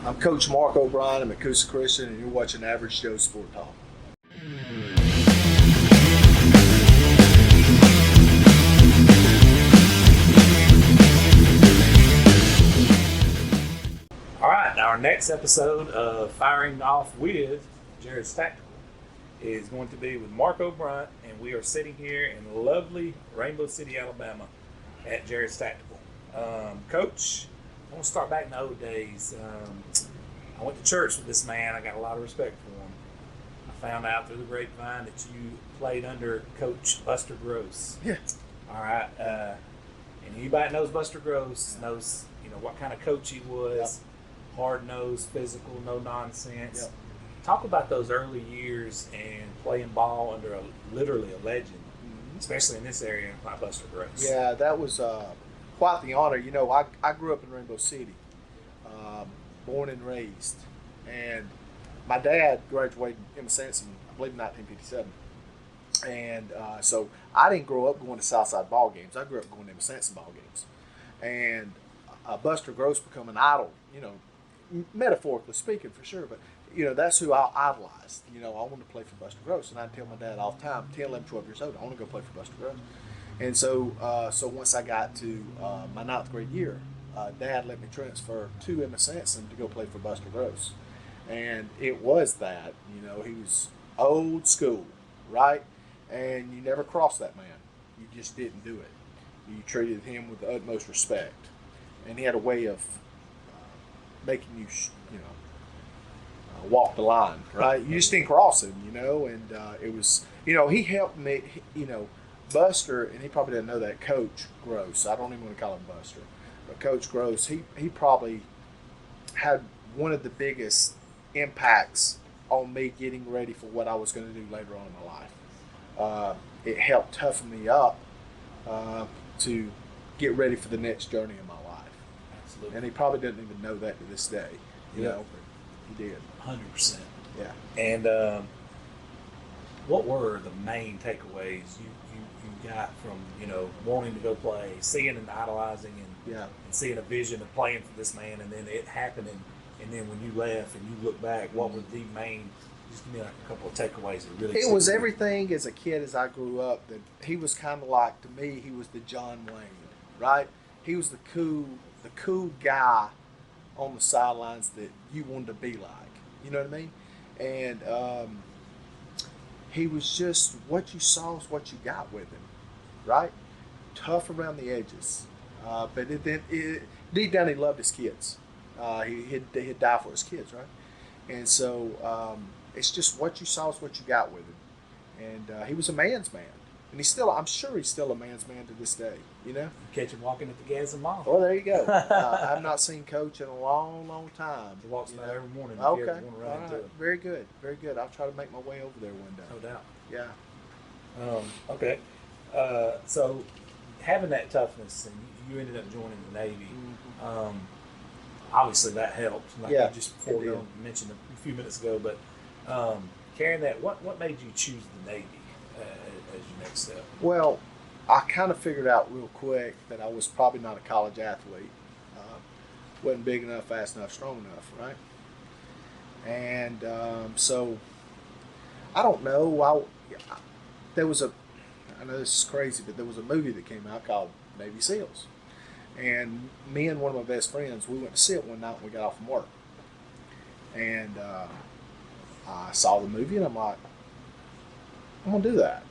I'm Coach Mark O'Brien. I'm at Coosa Christian, and you're watching Average Joe Sport Talk. All right, our next episode of Firing Off with Jared's Tactical is going to be with Mark O'Brien, and we are sitting here in lovely Rainbow City, Alabama at Jared's Tactical. Coach, I want to start back in the old days. I went to church with this man. I got a lot of respect for him. I found out through the grapevine that you played under Coach Buster Gross. Yeah. All right. And anybody that knows Buster Gross knows, what kind of coach he was. Yep. Hard-nosed, physical, no nonsense. Yep. Talk about those early years and playing ball under literally a legend, especially in this area like Buster Gross. Yeah, that was quite the honor. I grew up in Rainbow City. Born and raised, and my dad graduated in Wisconsin, I believe in 1957, and so I didn't grow up going to Southside ball games. I grew up going to Wisconsin ball games, and Buster Gross become an idol, metaphorically speaking for sure, but that's who I idolized. I wanted to play for Buster Gross, and I'd tell my dad all the time, 10, 11, 12 years old, I want to go play for Buster Gross. And so once I got to my 9th grade year, Dad let me transfer to Emma Sanson to go play for Buster Gross. And it was that, he was old school, right? And you never crossed that man. You just didn't do it. You treated him with the utmost respect. And he had a way of making you, walk the line, right? You just didn't cross him, and it was, he helped me, Buster, and he probably didn't know that, Coach Gross. I don't even want to call him Buster. But Coach Gross, he probably had one of the biggest impacts on me getting ready for what I was going to do later on in my life. It helped toughen me up to get ready for the next journey in my life. Absolutely. And he probably doesn't even know that to this day. He did. 100%. Yeah. And what were the main takeaways you got from wanting to go play, seeing and idolizing, and seeing a vision of playing for this man, and then it happening, and then when you left and you look back, what were the main? Just give me like a couple of takeaways that really. It was everything as a kid as I grew up. That he was kind of like, to me, he was the John Wayne, right? He was the cool guy on the sidelines that you wanted to be like. You know what I mean? And he was just, what you saw is what you got with him, right? Tough around the edges, but deep down he loved his kids. He'd die for his kids, right? And so it's just what you saw is what you got with him. And he was a man's man, and I'm sure he's still a man's man to this day. You catch him walking at the Gadsden Mall. Oh, there you go. I've not seen Coach in a long, long time. He walks by every morning. Okay. If you ever want to run into him. Very good. Very good. I'll try to make my way over there one day. No doubt. Yeah. Okay. So having that toughness, and you ended up joining the Navy. Mm-hmm. Obviously that helped. Like you just mentioned a few minutes ago, but carrying that, what made you choose the Navy as your next step? Well, I kind of figured out real quick that I was probably not a college athlete. Wasn't big enough, fast enough, strong enough, right? And so I don't know. I know this is crazy, but there was a movie that came out called Navy SEALs. And me and one of my best friends, we went to see it one night when we got off from work. And I saw the movie, and I'm like, I'm going to do that.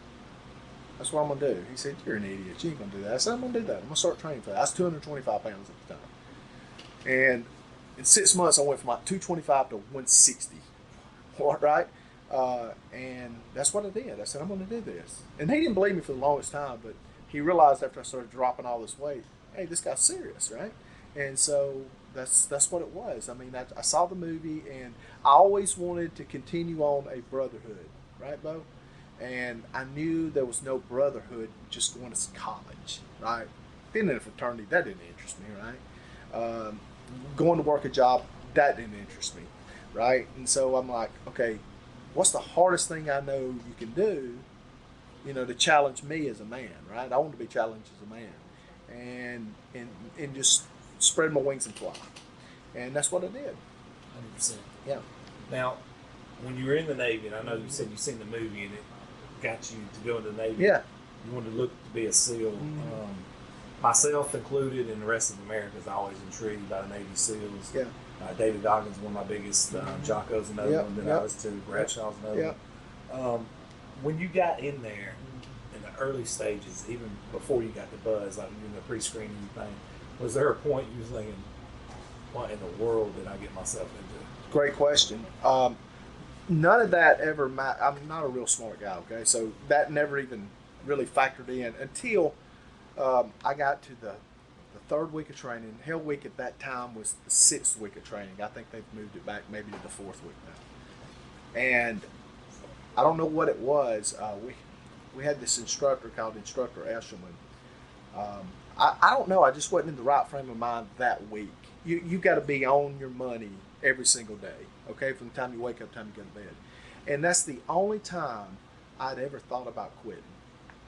That's what I'm going to do. He said, you're an idiot. You ain't going to do that. I said, I'm going to do that. I'm going to start training for that. I was 225 pounds at the time. And in 6 months, I went from like 225 to 160. Right? And that's what I did. I said, I'm going to do this. And he didn't believe me for the longest time, but he realized after I started dropping all this weight, hey, this guy's serious, right? And so that's what it was. I mean, I saw the movie, and I always wanted to continue on a brotherhood, right, Bo? And I knew there was no brotherhood just going to college, right? Being in a fraternity, that didn't interest me, right? Going to work a job, that didn't interest me, right? And so I'm like, okay, what's the hardest thing I know you can do, to challenge me as a man, right? I want to be challenged as a man, and just spread my wings and fly. And that's what I did. 100%. Yeah. Now, when you were in the Navy, and I know you said you seen the movie and it got you to go into the Navy. Yeah. You wanted to look to be a SEAL. Myself included, and the rest of America is always intrigued by the Navy SEAls. Yeah. David Goggins, one of my biggest. Jocko's another one that I was to. Bradshaw's another one. When you got in there in the early stages, even before you got the buzz, like you know, pre-screening thing, was there a point you was thinking, what in the world did I get myself into? Great question. None of that ever. I'm not a real smart guy. Okay, so that never even really factored in until I got to the third week of training. Hell Week at that time was the 6th week of training. I think they've moved it back maybe to the 4th week now. And I don't know what it was. We had this instructor called Instructor Eshelman. I don't know. I just wasn't in the right frame of mind that week. You got to be on your money every single day. Okay, from the time you wake up to the time you go to bed. And that's the only time I'd ever thought about quitting.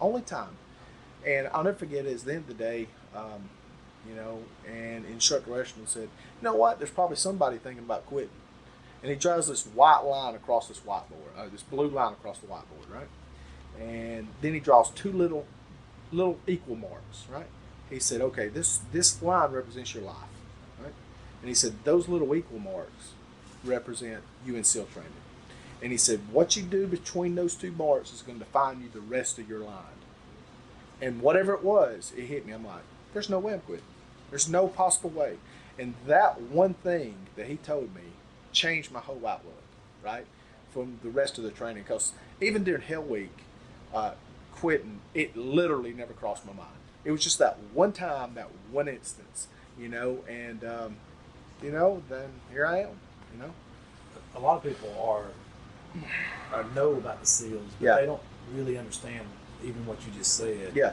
Only time. And I'll never forget it. At the end of the day, and Instructor Eshelman said, you know what, there's probably somebody thinking about quitting. And he draws this white line across this whiteboard, this blue line across the whiteboard, right? And then he draws two little equal marks, right? He said, okay, this line represents your life, right? And he said, those little equal marks represent you in SEAL training. And he said, what you do between those two marks is going to define you the rest of your line. And whatever it was, it hit me. I'm like, there's no way I'm quitting. There's no possible way. And that one thing that he told me changed my whole outlook, right, from the rest of the training. Because even during Hell Week, quitting, it literally never crossed my mind. It was just that one time, that one instance, and, then here I am, A lot of people know about the SEALs, but they don't really understand even what you just said. Yeah.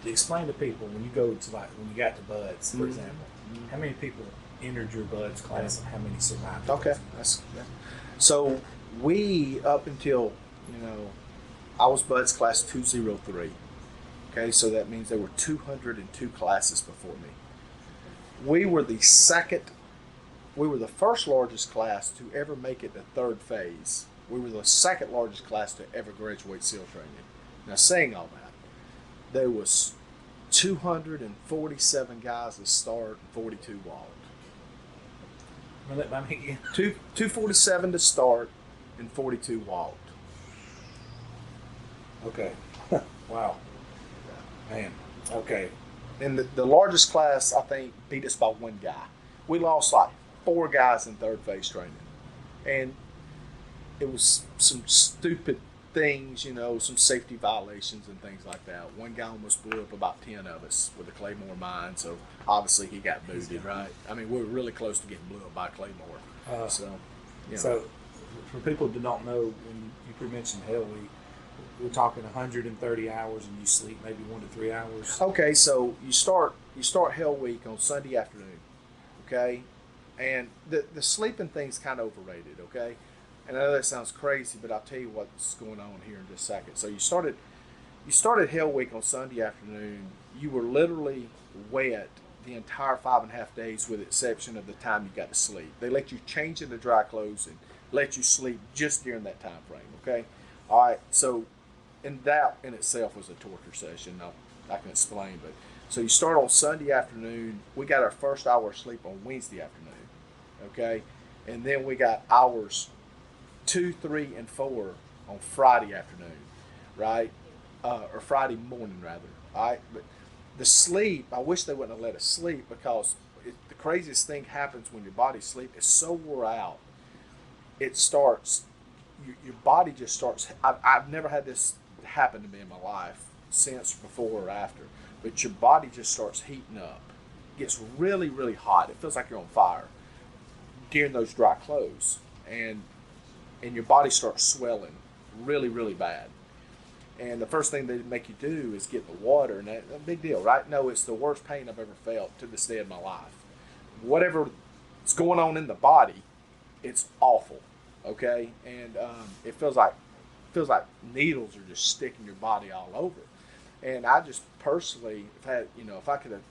To explain to people, when you go to when you got to BUDS, for example, how many people entered your BUDS class and how many survived? Okay. So we, up until, I was BUDS class 203. Okay, so that means there were 202 classes before me. We were the first largest class to ever make it to third phase. We were the second largest class to ever graduate SEAL training. Now, saying all that, there was 247 guys that start and 42 walked. 247 to start and 42 walked. Okay. Wow. Man. Okay. And the largest class, I think, beat us by one guy. We lost like 4 guys in third phase training. And it was some stupid things, some safety violations and things like that. One guy almost blew up about 10 of us with a Claymore mine, so obviously he got booted, right? I mean, we were really close to getting blew up by Claymore. So for people who do not know, when you mentioned Hell Week, we're talking 130 hours and you sleep maybe 1 to 3 hours. Okay, so you start Hell Week on Sunday afternoon, okay? And the sleeping thing's kind of overrated, okay? And I know that sounds crazy, but I'll tell you what's going on here in just a second. So you started Hell Week on Sunday afternoon. You were literally wet the entire 5.5 days with the exception of the time you got to sleep. They let you change into dry clothes and let you sleep just during that time frame, okay? All right, so and that in itself was a torture session. I can explain, but so you start on Sunday afternoon. We got our first hour of sleep on Wednesday afternoon, okay? And then we got hours 2, 3, and 4 on Friday afternoon, right? Or Friday morning, rather. All right, but the sleep, I wish they wouldn't have let us sleep because the craziest thing happens when your body sleeps. It's so wore out. It starts, your body just starts. I've never had this happen to me in my life since before or after, but your body just starts heating up. It gets really, really hot. It feels like you're on fire during those dry clothes, and your body starts swelling really, really bad. And the first thing they make you do is get in the water, and that's a big deal, right? No, it's the worst pain I've ever felt to this day of my life. Whatever is going on in the body, it's awful, okay? And it feels like needles are just sticking your body all over. And I just personally, if I could have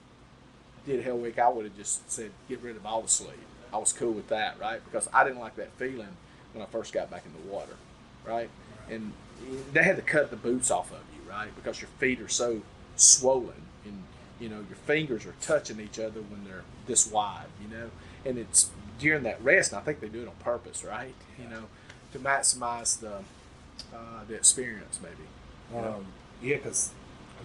did Hell Week, I would have just said get rid of all the sleep. I was cool with that, right? Because I didn't like that feeling when I first got back in the water, right? And they had to cut the boots off of you, right? Because your feet are so swollen, and your fingers are touching each other when they're this wide, and it's during that rest, and I think they do it on purpose, right? To maximize the experience, maybe. Yeah, because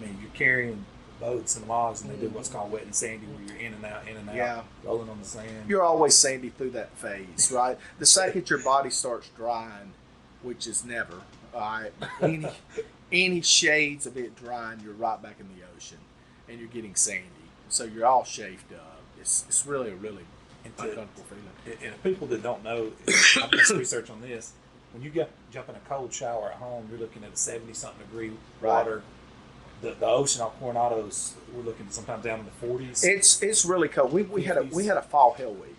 you're carrying boats and logs, and they do what's called wet and sandy, where you're in and out, Yeah. rolling on the sand. You're always sandy through that phase, right? The second your body starts drying, which is never, all right, any shades of it drying, you're right back in the ocean, and you're getting sandy. So you're all chafed up. It's really a really uncomfortable feeling. And people that don't know, I've done some research on this. When you jump in a cold shower at home, you're looking at a 70-something degree water. Right. The ocean off Coronado's, we're looking sometimes down in the 40s. It's really cold. We had a fall hell week.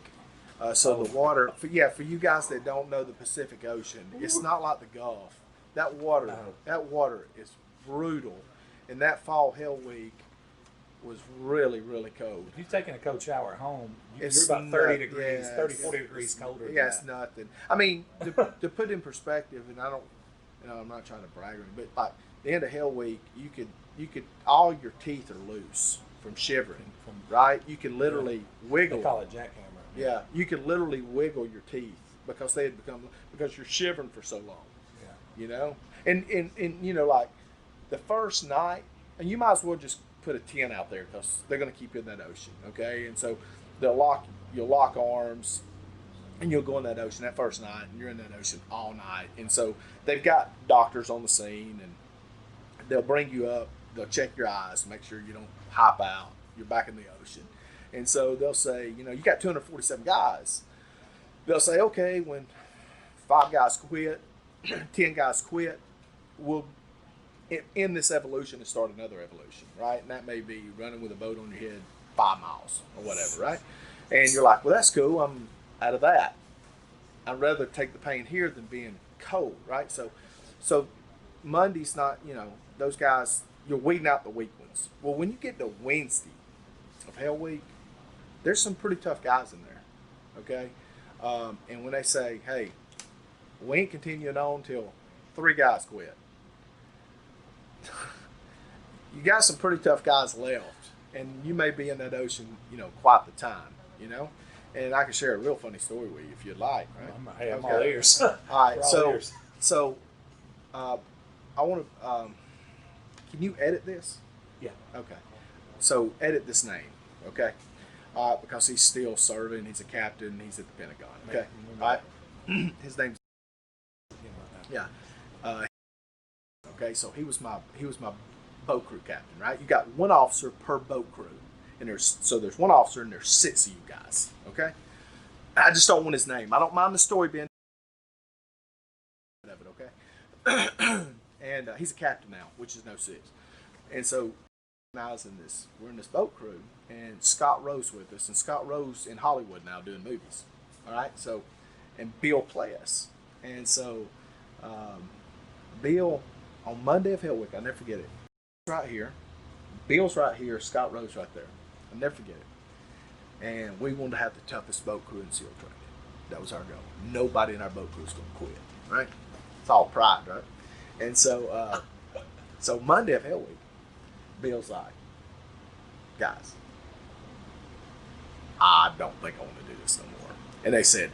So the water, for you guys that don't know the Pacific Ocean, it's not like the Gulf. That water is brutal, and that fall hell week was really, really cold. If you've taken a cold shower at home, you're about 30 degrees, 30, 40 degrees colder than that. It's nothing. To put in perspective, and I don't, I'm not trying to brag or anything, but like the end of hell week, you could all your teeth are loose from shivering, right? You can literally wiggle. They call it jackhammer. Yeah, you can literally wiggle your teeth because because you're shivering for so long. Yeah. And like the first night, and you might as well just put a tent out there because they're going to keep you in that ocean, okay? And so you'll lock arms, and you'll go in that ocean that first night, and you're in that ocean all night. And so they've got doctors on the scene, and they'll bring you up, they'll check your eyes, make sure you don't hop out, you're back in the ocean. And so they'll say, you got 247 guys. They'll say, okay, when 5 guys quit, 10 guys quit, we'll end this evolution and start another evolution, right? And that may be running with a boat on your head 5 miles or whatever, right? And you're like, well, that's cool. I'm out of that. I'd rather take the pain here than being cold, right? So Monday's not, those guys, you're weeding out the weak ones. Well, when you get to Wednesday of Hell Week, there's some pretty tough guys in there, okay? And when they say, hey, we ain't continuing on till 3 guys quit, you got some pretty tough guys left, and you may be in that ocean, quite the time, And I can share a real funny story with you if you'd like, right? Hey, I'm all ears. All right, so I want to. Can you edit this? Yeah. Okay. So edit this name, okay? Because he's still serving. He's a captain. He's at the Pentagon. Okay. All right. His name's. Yeah. Okay. So he was my boat crew captain, right? You got 1 officer per boat crew, and there's 1 officer and there's 6 of you guys. Okay. I just don't want his name. I don't mind the story being of it. Okay. And he's a captain now, which is no 6. And so we're in this boat crew, and Scott Rowe's with us, and Scott Rowe's in Hollywood now doing movies. All right. So, and Bill Pless. And so, Bill on Monday of Hell Week, I'll never forget it. Right here, Bill's right here, Scott Rowe's right there. I'll never forget it. And we wanted to have the toughest boat crew in SEAL training. That was our goal. Nobody in our boat crew is going to quit, right? It's all pride, right? And so, so Monday of Hell Week, Bill's like, guys, I don't think I want to do this no more. And they said,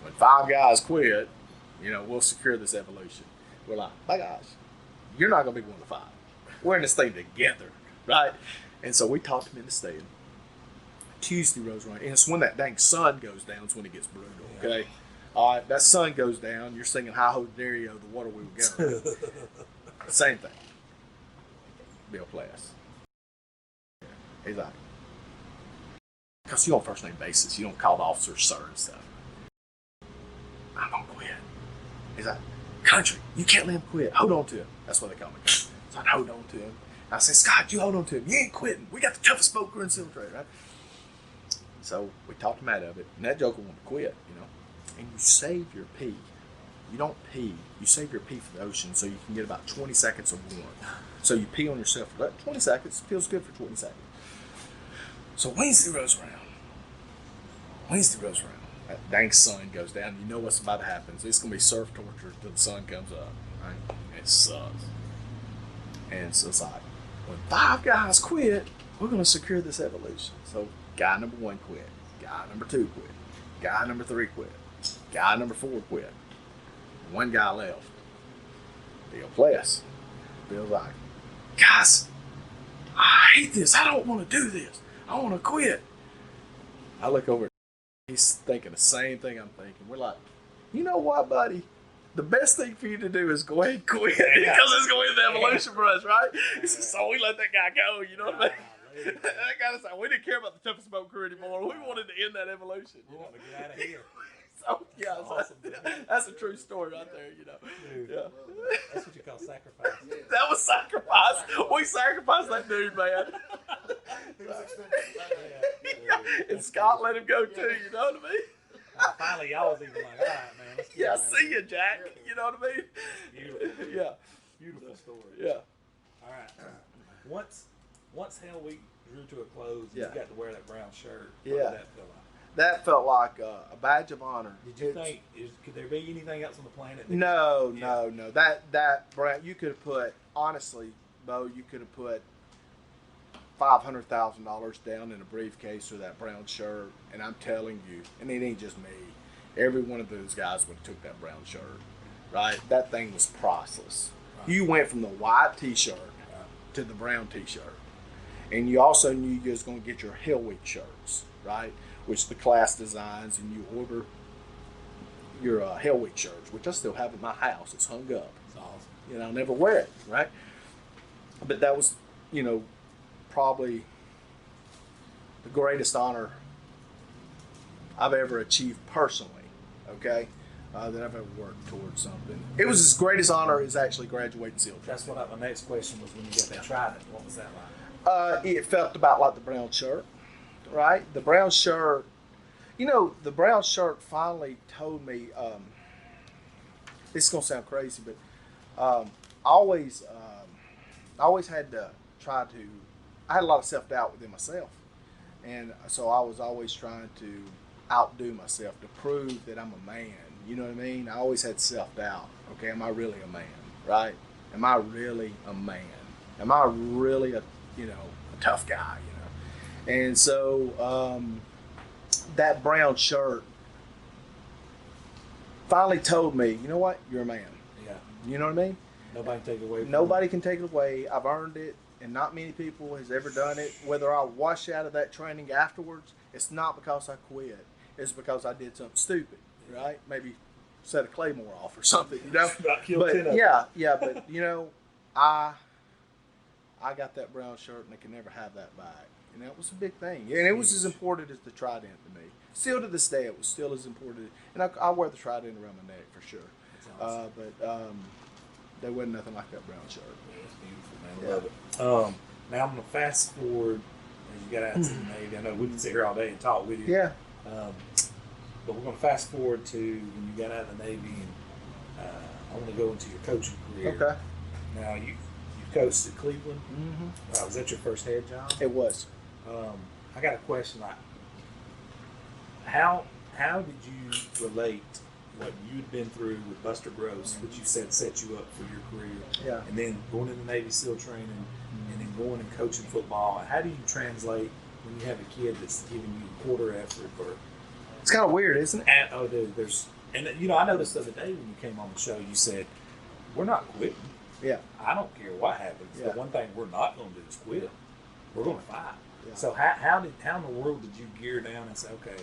when 5 guys quit, we'll secure this evolution. We're like, my gosh, you're not going to be one of the 5. We're in this thing together, right? And so we talked him into staying. Tuesday rolls around, and it's when that dang sun goes down, it's when it gets brutal, okay? All right, that sun goes down, you're singing Hi Ho Dario, the water we were going. Same thing. Bill Pless. He's like, because you're on first name basis, you don't call the officers sir and stuff. I'm going to quit. He's like, country, you can't let him quit. Hold on to him. That's what they call me. So I'd hold on to him. I say, Scott, you hold on to him. You ain't quitting. We got the toughest boat crew in SEAL trade, right? So we talked him out of it, and that joker wanted to quit, And you save your pee. You don't pee. You save your pee for the ocean so you can get about 20 seconds of warmth. So you pee on yourself for 20 seconds. Feels good for 20 seconds. So Wednesday rolls around. that dang sun goes down. You know what's about to happen. It's going to be surf torture till the sun comes up. Right? It sucks. And so it's like, when 5 guys quit, we're going to secure this evolution. So guy number 1 quit. Guy number 2 quit. Guy number 3 quit. Guy number 4 quit. 1 guy left. Bill Pless. Bill's like, guys, I hate this. I don't want to do this. I want to quit. I look over. He's thinking the same thing I'm thinking. We're like, you know what, buddy? The best thing for you to do is go ahead and quit because it's going to be the evolution for us, right? So we let that guy go. You know what I mean? That guy said, we didn't care about the toughest boat crew anymore. We wanted to end that evolution. We want to get out of here. So, yeah, Awesome, that's a true story right there, you know. Dude, Yeah. That's what you call sacrifice. That was sacrifice. We sacrificed that dude, man. It was expensive. And Scott let him go too, you know what I mean? Finally, y'all was even like, all right, man. Let's get Yeah, out of see here. you, Jack. You know what I mean? Beautiful. Yeah, Beautiful story. yeah. All right. Once Hell Week drew to a close, Yeah. you got to wear that brown shirt. What Yeah. did that feel like? That felt like a badge of honor. Did you It's- think, could there be anything else on the planet? That No, Yeah. no. That brown, you could have put, honestly, Bo, you could have put $500,000 down in a briefcase for that brown shirt, and I'm telling you, and it ain't just me. Every one of those guys would have took that brown shirt, right? That thing was priceless. Right. You went from the white T-shirt Right. to the brown T-shirt, and you also knew you was going to get your Hell Week shirts, right? Which the class designs, and you order your Hell Week shirts, which I still have in my house. It's hung up. It's awesome. You know, I'll never wear it, right? But that was, you know, probably the greatest honor I've ever achieved personally, okay? That I've ever worked towards something. It was as greatest honor as actually graduating SEAL training. That's what my next question was when you got that trident. What was that like? It felt about like the brown shirt, right? The brown shirt, you know, the brown shirt finally told me, this is going to sound crazy, but I always had to try to, I had a lot of self-doubt within myself. And so I was always trying to outdo myself to prove that I'm a man. You know what I mean? I always had self-doubt. Okay, am I really a man, right? Am I really a man? Am I really a tough guy, you know? And so that brown shirt finally told me, you know what? You're a man. Yeah. You know what I mean? Nobody can take it away from Nobody can take it away. I've earned it, and not many people has ever done it. Whether I wash out of that training afterwards, it's not because I quit. It's because I did something stupid, right? Maybe set a claymore off or something, you know? About killed 10 of But them. yeah, but you know, I got that brown shirt, and I can never have that back. And that was a big thing. And it was as important as the trident to me. Still to this day, it was still as important. And I wear the trident around my neck for sure. That's awesome. But there wasn't nothing like that brown shirt. Yeah, it's beautiful, man. I love it. Now I'm gonna fast forward as you got out to the Navy. I know we can sit here all day and talk with you. Yeah. But we're gonna fast forward to when you got out of the Navy, and I want to go into your coaching career. Okay. Now you coached at Cleveland. Mm-hmm. Was that your first head job? It was. I got a question. Like, how did you relate what you'd been through with Buster Gross, which you said set you up for your career, Yeah. and then going into Navy SEAL training, and then going and coaching football? How do you translate when you have a kid that's giving you quarter effort or? It's kind of weird, isn't it? Oh, dude, I noticed the other day when you came on the show, you said, "We're not quitting. Yeah. I don't care what happens. Yeah. The one thing we're not going to do is quit. We're going to fight." Yeah. So how in the world did you gear down and say, "Okay,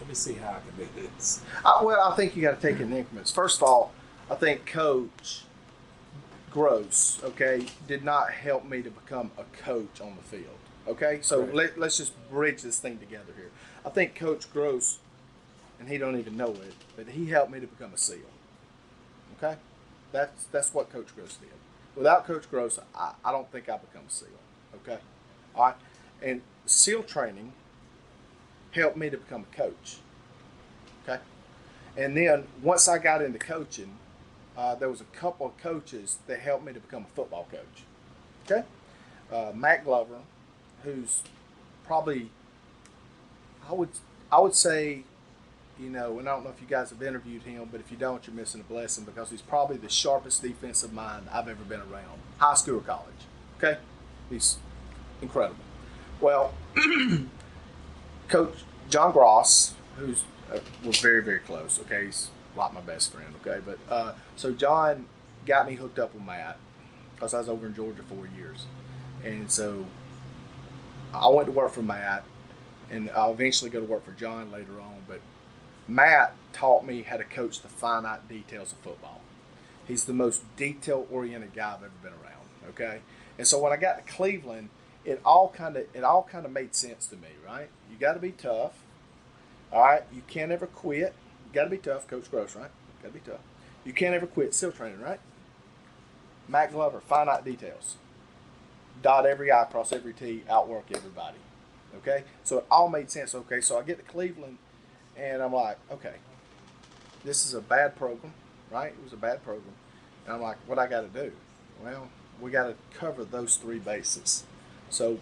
let me see how I can do this"? Well, I think you got to take it in increments. First of all, I think Coach Gross, okay, did not help me to become a coach on the field. Okay, so Right. let's just bridge this thing together here. I think Coach Gross, and he don't even know it, but he helped me to become a SEAL. Okay, that's what Coach Gross did. Without Coach Gross, I don't think I become a SEAL. Okay, all right, and SEAL training helped me to become a coach. Okay, and then once I got into coaching, there was a couple of coaches that helped me to become a football coach. Okay, Matt Glover, who's probably I would say you know, and I don't know if you guys have interviewed him, but if you don't, you're missing a blessing because he's probably the sharpest defensive mind I've ever been around, high school or college. Okay, he's incredible. Well, Coach John Gross, who's we're very, very close. Okay, he's like my best friend. Okay, but so John got me hooked up with Matt because I was over in Georgia 4 years, and so I went to work for Matt, and I'll eventually go to work for John later on. But Matt taught me how to coach the finite details of football. He's the most detail-oriented guy I've ever been around. Okay, and so when I got to Cleveland, it all kind of made sense to me. Right? You got to be tough. All right, you can't ever quit. You got to be tough, Coach Gross. Right? Got to be tough. You can't ever quit. SEAL training, right? Matt Glover, finite details. Dot every I, cross every T, outwork everybody. Okay? So it all made sense. Okay, so I get to Cleveland, and I'm like, okay, this is a bad program, right? It was a bad program. And I'm like, what I got to do? Well, we got to cover those three bases. So,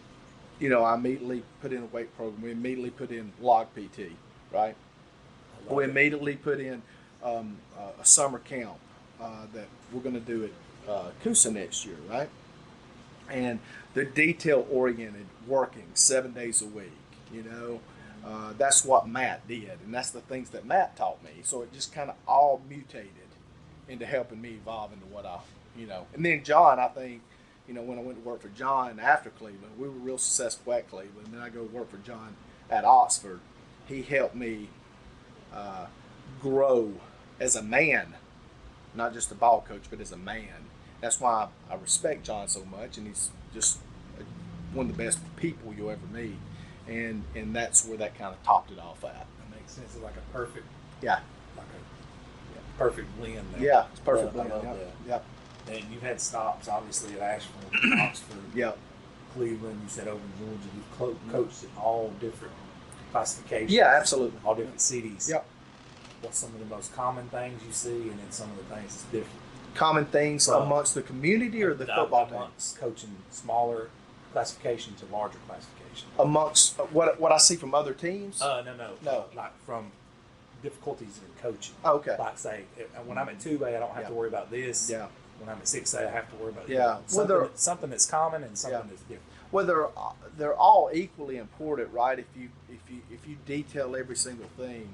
you know, I immediately put in a weight program. We immediately put in log PT, right? We immediately put in a summer camp that we're going to do at Coosa next year, right? And the detail-oriented working 7 days a week, you know, that's what Matt did, and that's the things that Matt taught me. So it just kind of all mutated into helping me evolve into what I, you know. And then John, I think, you know, when I went to work for John after Cleveland, we were real successful at Cleveland. Then I go work for John at Oxford. He helped me grow as a man, not just a ball coach, but as a man. That's why I respect John so much, and he's just one of the best people you'll ever meet. And that's where that kind of topped it off at. That makes sense. It's like a perfect, Yeah, like a perfect blend there. yeah, it's perfect. I love Yeah, that. yeah, And you've had stops, obviously, at Asheville, Oxford, yeah. Cleveland. You said over in Georgia. You've coached in all different classifications. Yeah, absolutely. All different cities. Yep. What's some of the most common things you see, and then some of the things that's different? Common things amongst the community or the football team? Amongst coaching smaller classification to larger classification. Amongst what I see from other teams? No. Like from difficulties in coaching. Oh, okay. Like say, when I'm at 2A, I don't have to worry about this. Yeah. When I'm at 6A, I have to worry about Yeah. something that's common and something that's different. Well, they're all equally important, right? If you detail every single thing,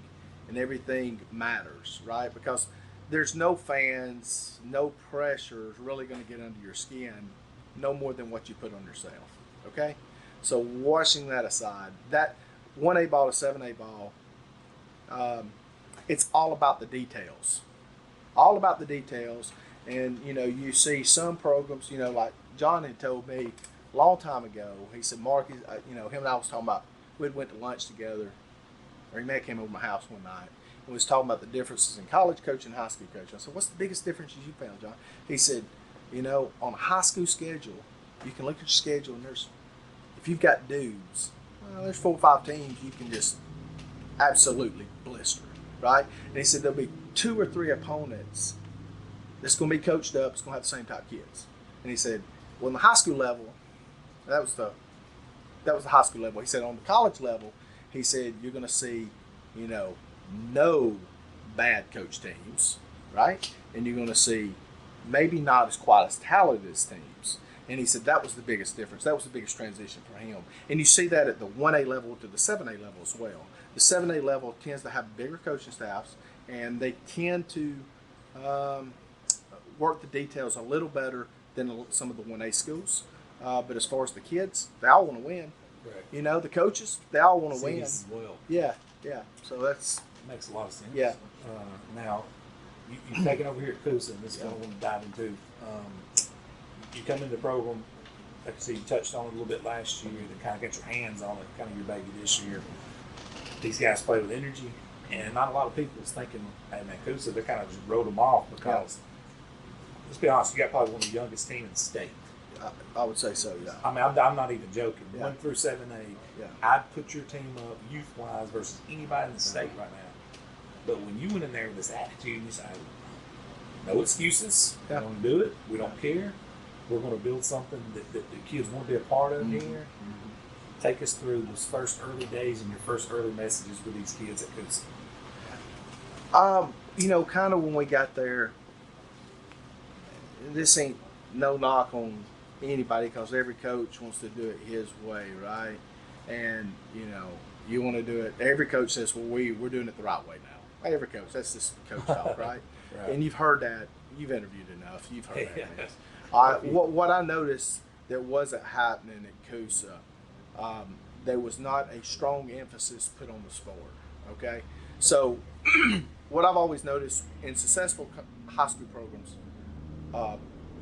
and everything matters, right? Because there's no fans, no pressure is really going to get under your skin, no more than what you put on yourself. Okay, so washing that aside, that 1A ball to 7A ball, it's all about the details, all about the details. And you know, you see some programs, you know, like John had told me a long time ago. He said, Mark, you know, him and I was talking about. We went to lunch together, or he may have came over to my house one night. We was talking about the differences in college coaching and high school coaching. I said, what's the biggest differences you found, John? He said, you know, on a high school schedule, you can look at your schedule and if you've got dudes, well, there's 4 or 5 teams you can just absolutely blister, right? And he said there'll be 2 or 3 opponents that's going to be coached up, it's going to have the same type of kids. And he said, well, on the high school level, that was the high school level. He said on the college level, he said you're going to see, you know, no bad coach teams, right? And you're going to see maybe not as quite as talented as teams. And he said that was the biggest difference. That was the biggest transition for him. And you see that at the 1A level to the 7A level as well. The 7A level tends to have bigger coaching staffs, and they tend to work the details a little better than some of the 1A schools. But as far as the kids, they all want to win. Right. You know, the coaches, they all want to win. As well. Yeah. So that's makes a lot of sense. Yeah. Now, you've taken over here at Coosa, and this is what I want to dive into. You come into the program, like I said, you touched on it a little bit last year, to kind of get your hands on it, kind of your baby this year. These guys play with energy, and not a lot of people is thinking, hey man, Coosa, they kind of just wrote them off because, let's be honest, you got probably one of the youngest teams in the state. I would say so, yeah. I mean, I'm not even joking. Yeah. 1 through 7A, I'd put your team up youth-wise versus anybody in the state right now. But when you went in there with this attitude, you said, no excuses. Yeah. We're going to do it. We don't care. We're going to build something that the kids want to be a part of here. Mm-hmm. Take us through those first early days and your first early messages with these kids at Coosa. Kind of when we got there, this ain't no knock on anybody because every coach wants to do it his way, right? And you want to do it. Every coach says, "Well, we're doing it the right way now." Every coach, that's just coach talk, right? Right. And you've heard that. You've interviewed enough. You've heard Yeah. that. What I noticed that wasn't happening at Coosa, there was not a strong emphasis put on the sport. Okay, so what I've always noticed in successful high school programs,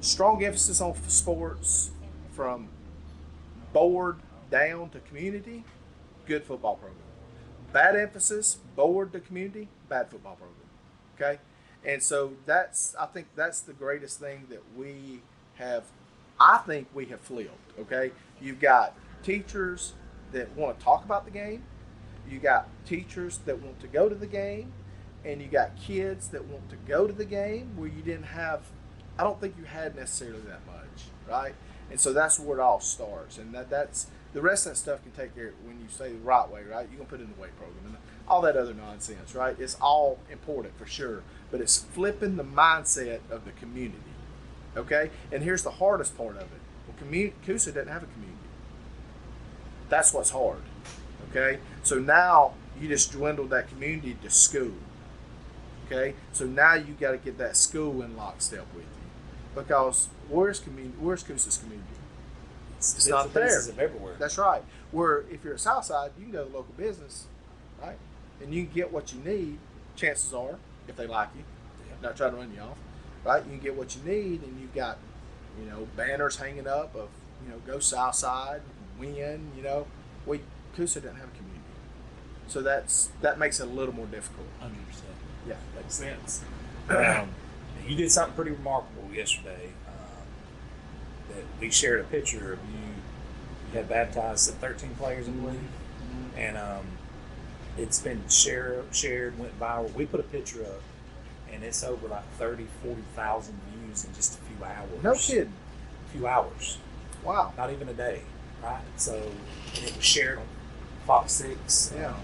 strong emphasis on sports from board down to community, good football program. Bad emphasis, board to community, bad football program. Okay, and so I think that's the greatest thing that we have. I think we have flipped. Okay, you've got teachers that want to talk about the game, you got teachers that want to go to the game, and you got kids that want to go to the game where you didn't have. I don't think you had necessarily that much, right? And so that's where it all starts, and that's the rest of that stuff can take care of it when you say the right way, right? You can put it in the weight program and all that other nonsense, right? It's all important for sure, but it's flipping the mindset of the community, okay? And here's the hardest part of it. Well, Coosa doesn't have a community. That's what's hard, okay? So now you just dwindled that community to school, okay? So now you got to get that school in lockstep with you, because where's Coosa's community? It's not there. Everywhere. That's right. Where if you're at Southside, you can go to the local business, right? And you can get what you need. Chances are, if they like you, not trying to run you off, right? You can get what you need, and you've got, banners hanging up of, go Southside, win. Coosa doesn't have a community, so that makes it a little more difficult. 100%. Yeah, Makes sense. You did something pretty remarkable yesterday. That we shared a picture of you. You had baptized 13 players, I believe, and it's been shared, went viral. We put a picture up, and it's over like 40,000 views in just a few hours. No kidding. A few hours. Wow. Not even a day, right? So, and it was shared on Fox 6. Yeah.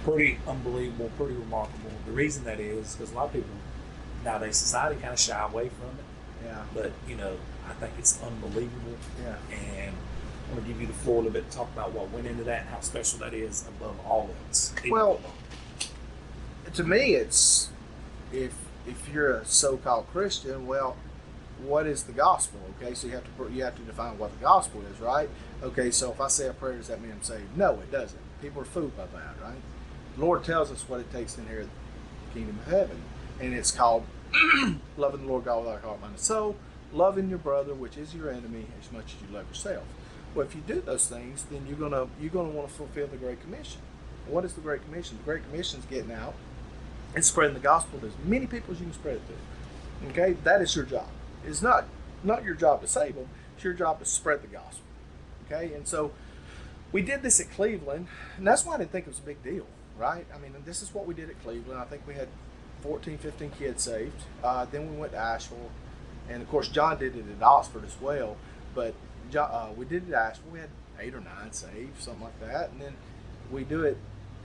Pretty unbelievable, pretty remarkable. The reason that is because a lot of people nowadays, society kind of shy away from it. Yeah. But, I think it's unbelievable. Yeah. And I want to give you the floor a little bit to talk about what went into that and how special that is above all else. Well, to me, it's if you're a so-called Christian, well, what is the gospel? Okay, so you have to define what the gospel is, right? Okay, so if I say a prayer, does that mean I'm saved? No, it doesn't. People are fooled by that, right? The Lord tells us what it takes to inherit the kingdom of heaven, and it's called loving the Lord God with our heart, mind, and soul, loving your brother, which is your enemy, as much as you love yourself. Well, if you do those things, then you're gonna want to fulfill the Great Commission. What is the Great Commission? The Great Commission is getting out and spreading the gospel to as many people as you can spread it to. Okay, that is your job. It's not your job to save them. It's your job to spread the gospel. Okay, and so we did this at Cleveland, and that's why I didn't think it was a big deal, right? I mean, this is what we did at Cleveland. I think we had 14, 15 kids saved. Then we went to Asheville, and of course John did it at Oxford as well. But we did it at Asheville. We had 8 or 9 saved, something like that. And then we do it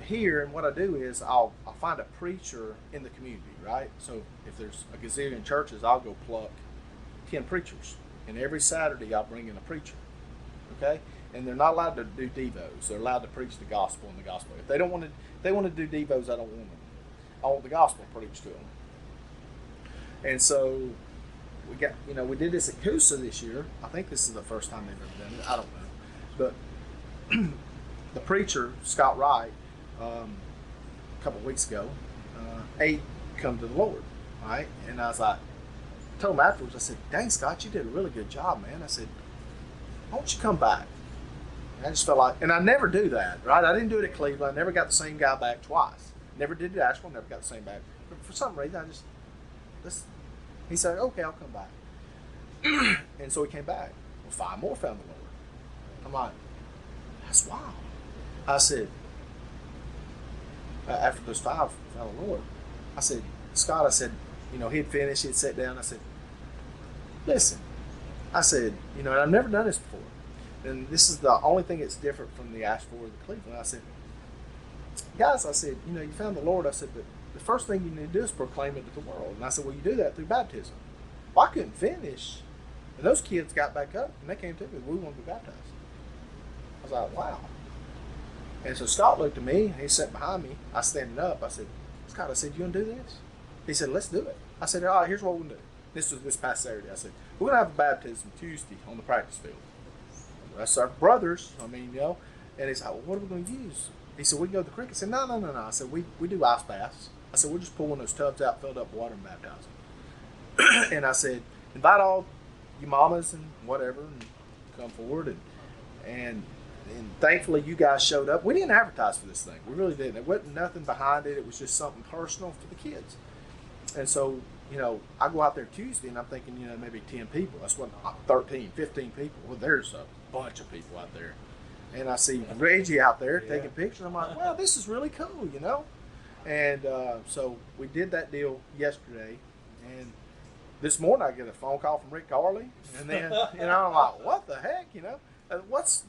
here, and what I do is I'll find a preacher in the community, right? So if there's a gazillion churches, I'll go pluck 10 preachers, and every Saturday I'll bring in a preacher, okay? And they're not allowed to do devos. They're allowed to preach the gospel and the gospel. If they don't want to, they want to do devos, I don't want them. I want the gospel preached to them. And so we did this at Coosa this year. I think this is the first time they've ever done it. I don't know, but the preacher Scott Wright, a couple of weeks ago, 8 come to the Lord, right? And I was like, told him afterwards, I said, dang, Scott, you did a really good job, man. I said, why don't you come back? And I just felt like, and I never do that, right? I didn't do it at Cleveland. I never got the same guy back twice. Never did it at Asheville, never got the same back. But for some reason, he said, okay, I'll come back. And so he came back. Well, 5 more found the Lord. I'm like, that's wild. I said, after those 5 found the Lord, I said, Scott, I said, he'd finished, he'd sat down. I said, listen, I said, and I've never done this before. And this is the only thing that's different from the Asheville or the Cleveland. I said, guys, I said, you found the Lord. I said, but the first thing you need to do is proclaim it to the world. And I said, well, you do that through baptism. Well, I couldn't finish. And those kids got back up and they came to me, we want to be baptized. I was like, wow. And so Scott looked at me, he sat behind me. I standing up. I said, Scott, I said, you want to do this? He said, let's do it. I said, all right, here's what we're going to do. This was this past Saturday. I said, we're going to have a baptism Tuesday on the practice field. That's our brothers. I mean, you know. And he's like, well, what are we going to use? He said, we can go to the creek. I said, no. I said, we do ice baths. I said, we're just pulling those tubs out, filled up with water and baptizing. And I said, invite all your mamas and whatever and come forward. And thankfully you guys showed up. We didn't advertise for this thing. We really didn't. There wasn't nothing behind it. It was just something personal for the kids. And so, you know, I go out there Tuesday and I'm thinking, you know, maybe 10 people. That's what, 13, 15 people. Well, there's a bunch of people out there. And I see Reggie out there taking pictures. I'm like, wow, this is really cool, you know? And so we did that deal yesterday. And this morning I get a phone call from Rick Carley. And then, you know, I'm like, what the heck, you know?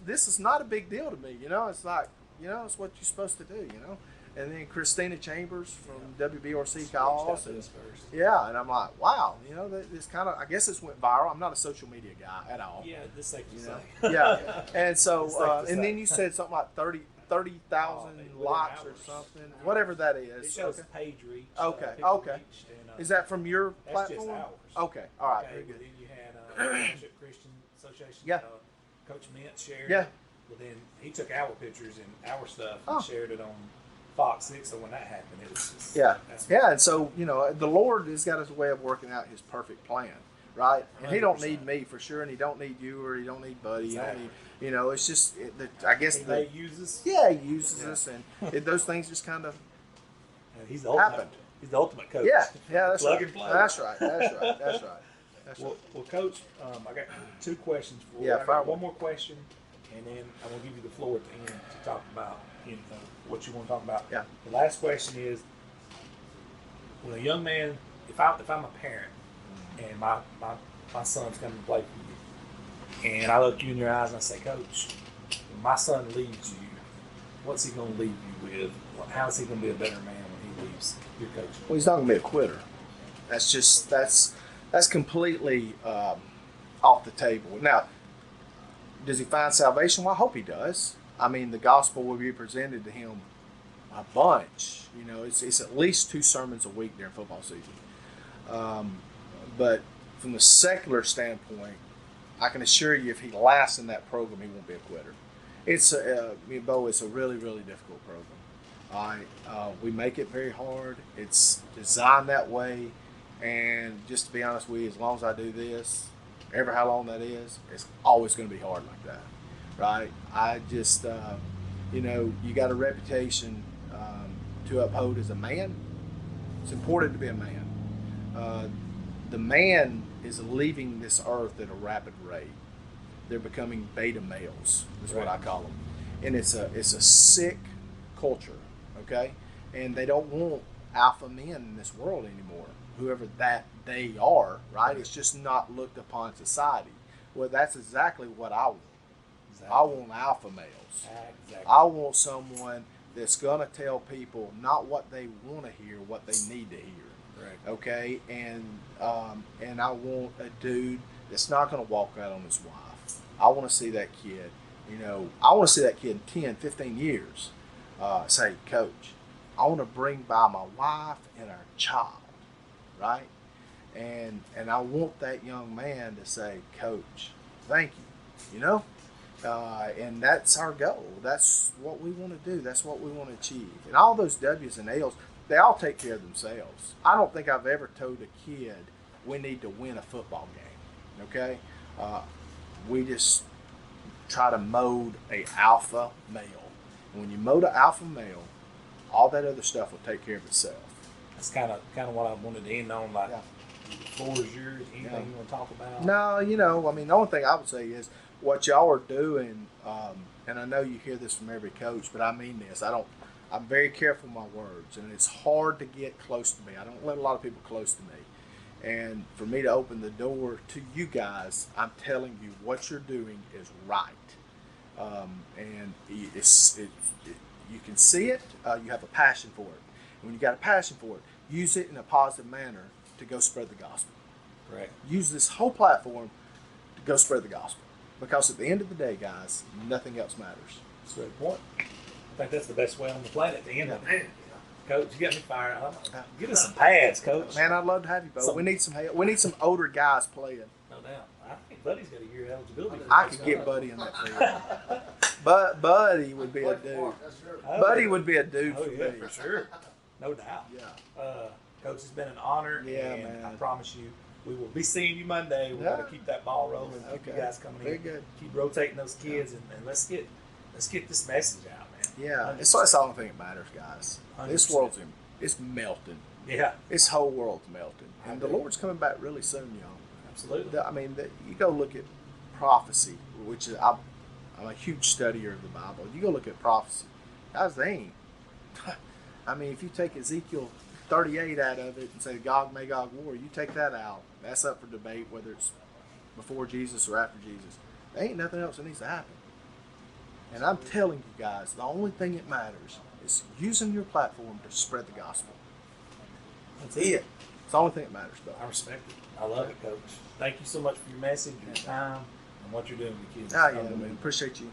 This is not a big deal to me, you know? It's like, you know, it's what you're supposed to do, you know? And then Christina Chambers from WBRC calls. And I'm like, wow, you know, this kind of, I guess this went viral. I'm not a social media guy at all. Yeah, this safe to say. Yeah. And so, and then you said something like 30,000 likes or something, whatever that is. It shows page reach. Okay. Reach, and, is that from your that's platform? Just ours. Okay. All right. Very good. Then you had Coosa Christian Association. Yeah. Coach Mint shared. Yeah. Well, then he took our pictures and our stuff and shared it on Fox 6. So when that happened, it was just And so, you know, the Lord has got his way of working out his perfect plan, right? And he don't need me for sure, and he don't need you, or he don't need Buddy. Exactly. He don't need, you know, it's just I guess he may use us. Yeah, he uses us, and those things just kind of he's the ultimate. happened. He's the ultimate coach. Yeah, that's Plug right. and play. That's right. Well, Coach, I got 2 questions for you. Yeah, I got one more question, and then I'm going to give you the floor at the end to talk about what you want to talk about. Yeah. The last question is, when a young man, if I'm a parent, and my son's coming to play for you, and I look you in your eyes and I say, Coach, when my son leaves you, what's he going to leave you with? How is he going to be a better man when he leaves your coaching? Well, he's not going to be a quitter. That's completely off the table. Now, does he find salvation? Well, I hope he does. I mean, the gospel will be presented to him a bunch. You know, it's at least 2 sermons a week during football season. But from the secular standpoint, I can assure you, if he lasts in that program, he won't be a quitter. It's a really, really difficult program. We make it very hard. It's designed that way. And just to be honest with you, as long as I do this, ever how long that is, it's always going to be hard like that, right? I just, you know, you got a reputation to uphold as a man. It's important to be a man. The man is leaving this earth at a rapid rate. They're becoming beta males, is what I call them. And it's a sick culture, okay? And they don't want alpha men in this world anymore. Whoever that they are, right? It's just not looked upon in society. Well, that's exactly what I want. Exactly. I want alpha males. Exactly. I want someone that's gonna tell people not what they want to hear, what they need to hear. Right. Okay, and I want a dude that's not gonna walk out on his wife. I want to see that kid. You know, I want to see that kid in 10, 15 years. Say, Coach, I want to bring by my wife and our child. Right? And I want that young man to say, Coach, thank you. You know? And that's our goal. That's what we want to do. That's what we want to achieve. And all those W's and L's, they all take care of themselves. I don't think I've ever told a kid we need to win a football game. Okay? We just try to mold a alpha male. And when you mold an alpha male, all that other stuff will take care of itself. That's kind of what I wanted to end on. Like, the floor is yours. Anything you want to talk about? No, you know, I mean, the only thing I would say is what y'all are doing, and I know you hear this from every coach, but I mean this. I'm very careful with my words, and it's hard to get close to me. I don't let a lot of people close to me. And for me to open the door to you guys, I'm telling you what you're doing is right. And you can see it. You have a passion for it. When you got a passion for it, use it in a positive manner to go spread the gospel. Correct. Use this whole platform to go spread the gospel. Because at the end of the day, guys, nothing else matters. That's a great point. I think that's the best way on the planet at the end of the day. Coach, you got me fired up. Give us some pads, Coach. Man, I'd love to have you, Bo. We need some help. We need some older guys playing. No doubt. I think Buddy's got a year eligibility. I could get Buddy in that field. But Buddy would be a dude. Oh, Buddy yeah. would be a dude Oh, for yeah, me. for sure. No doubt. Yeah. Coach, it's been an honor. Yeah, and man. I promise you, we will be seeing you Monday. We're going to keep that ball rolling. Keep you guys coming Very in. good. Keep rotating those kids, and let's get this message out, man. Yeah. It's that's the only thing that matters, guys. This 100%. world's it's melting. Yeah, This whole world's melting. I And the agree. Lord's coming back really soon, y'all. absolutely. You go look at prophecy, which is I'm a huge studier of the Bible. You go look at prophecy, guys. They ain't. I mean, if you take Ezekiel 38 out of it and say Gog Magog war, you take that out. That's up for debate whether it's before Jesus or after Jesus. There ain't nothing else that needs to happen. And I'm telling you guys, the only thing that matters is using your platform to spread the gospel. That's That's it. It's the only thing that matters, though. I respect it. I love it, Coach. Thank you so much for your message, your time, and what you're doing with the kids. Ah, yeah, man. Appreciate you.